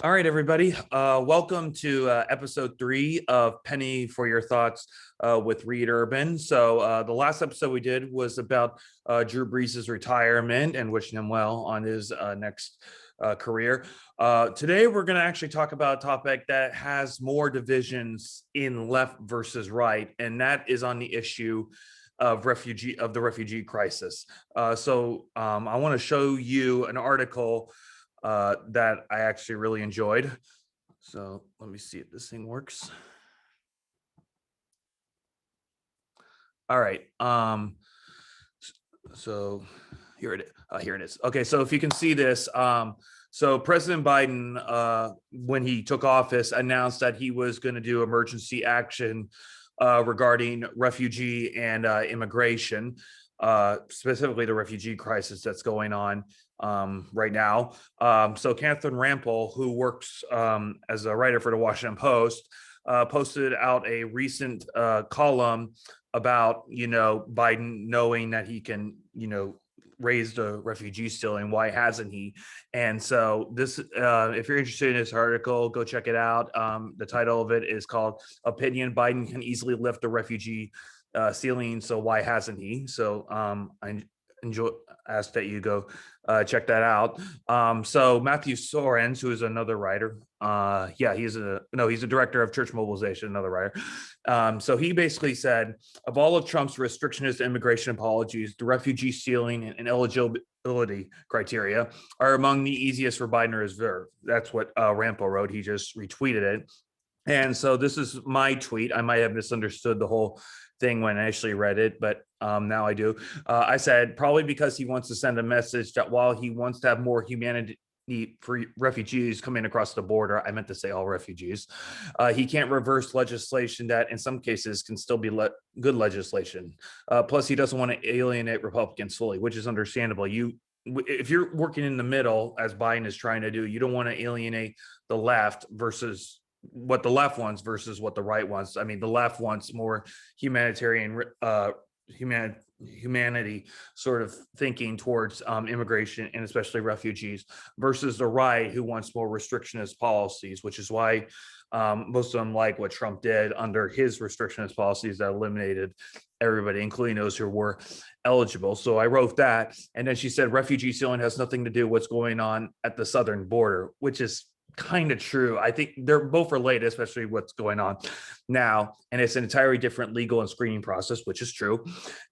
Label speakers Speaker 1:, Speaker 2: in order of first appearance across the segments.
Speaker 1: All right, everybody. Welcome to episode 3 of Penny for Your Thoughts with Reed Urban. So the last episode we did was about Drew Brees' retirement and wishing him well on his next career. Today, we're going to actually talk about a topic that has more divisions in left versus right, and that is on the issue of the refugee crisis. I want to show you an article that I actually really enjoyed. So let me see if this thing works. All right. So here it is. Here it is. Okay. So if you can see this, so President Biden, when he took office, announced that he was going to do emergency action regarding refugee and immigration, specifically the refugee crisis that's going on right now. So Catherine Rampell, who works as a writer for the Washington Post, posted out a recent column about, Biden knowing that he can, raise the refugee ceiling. Why hasn't he? And so this, if you're interested in this article, go check it out. The title of it is called "Opinion: Biden Can Easily Lift the Refugee Ceiling, So Why Hasn't He?" So I ask that you go check that out. So Matthew Sorens, who is another writer, he's a director of church mobilization, another writer. So he basically said, of all of Trump's restrictionist immigration apologies, the refugee ceiling and eligibility criteria are among the easiest for Biden to observe. That's what Rampell wrote. He just retweeted it. And so this is my tweet. I might have misunderstood the whole thing when I initially read it, but now I do. I said, probably because he wants to send a message that while he wants to have more humanity for refugees coming across the border, I meant to say all refugees, he can't reverse legislation that in some cases can still be good legislation. Plus, he doesn't want to alienate Republicans fully, which is understandable. If you're working in the middle, as Biden is trying to do, you don't want to alienate the left versus what the left wants versus what the right wants. I mean, the left wants more humanitarian, humanity sort of thinking towards immigration and especially refugees, versus the right who wants more restrictionist policies, which is why most of them like what Trump did under his restrictionist policies that eliminated everybody, including those who were eligible. So I wrote that. And then she said, refugee ceiling has nothing to do with what's going on at the southern border, which is kind of true. I think they're both related, especially what's going on now. And it's an entirely different legal and screening process, which is true.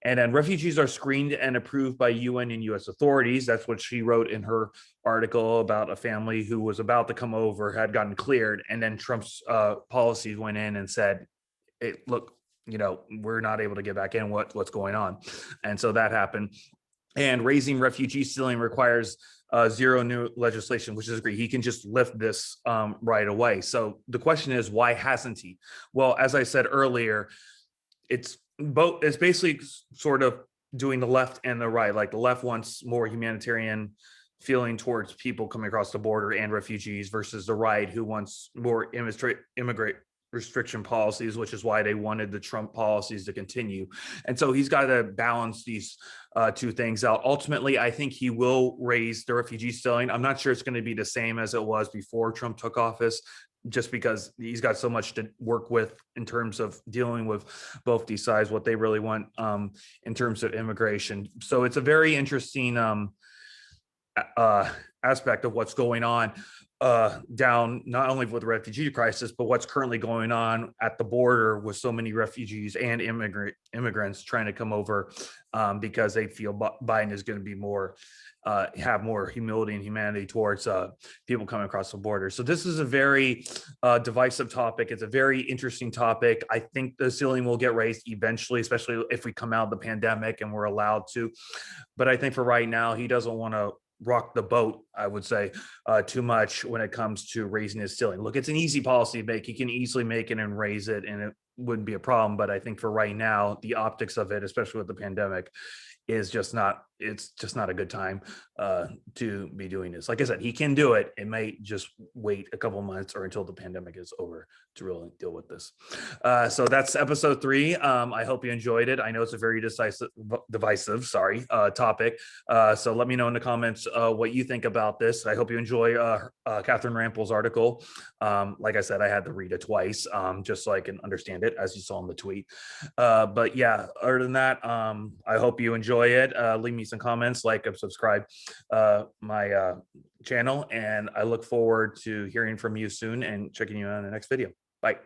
Speaker 1: And then refugees are screened and approved by UN and US authorities. That's what she wrote in her article about a family who was about to come over, had gotten cleared. And then Trump's policies went in and said, look, we're not able to get back in. What's going on? And so that happened. And raising refugee ceiling requires zero new legislation, which is great. He can just lift this right away. So the question is, why hasn't he? Well, as I said earlier, it's both. It's basically sort of doing the left and the right. Like the left wants more humanitarian feeling towards people coming across the border and refugees, versus the right who wants more immigrant restriction policies, which is why they wanted the Trump policies to continue. And so he's got to balance these two things out. Ultimately, I think he will raise the refugee ceiling. I'm not sure it's going to be the same as it was before Trump took office, just because he's got so much to work with in terms of dealing with both these sides, what they really want in terms of immigration. So it's a very interesting aspect of what's going on down, not only with the refugee crisis, but what's currently going on at the border with so many refugees and immigrants trying to come over because they feel Biden is going to be have more humility and humanity towards people coming across the border. So this is a very divisive topic. It's a very interesting topic. I think the ceiling will get raised eventually, especially if we come out of the pandemic and we're allowed to. But I think for right now, he doesn't want to rock the boat, I would say, too much when it comes to raising his ceiling. Look, it's an easy policy to make. He can easily make it and raise it, and it wouldn't be a problem. But I think for right now, the optics of it, especially with the pandemic, is just not it's just not a good time to be doing this. Like I said, he can do it. It may just wait a couple months or until the pandemic is over to really deal with this. So that's episode 3. I hope you enjoyed it. I know it's a very divisive topic. So let me know in the comments what you think about this. I hope you enjoy Catherine Rampell's article. Like I said, I had to read it twice just so I can understand it, as you saw in the tweet. But yeah, other than that, I hope you enjoy it. Leave me some comments, like and subscribe my channel, and I look forward to hearing from you soon and checking you on the next video. Bye.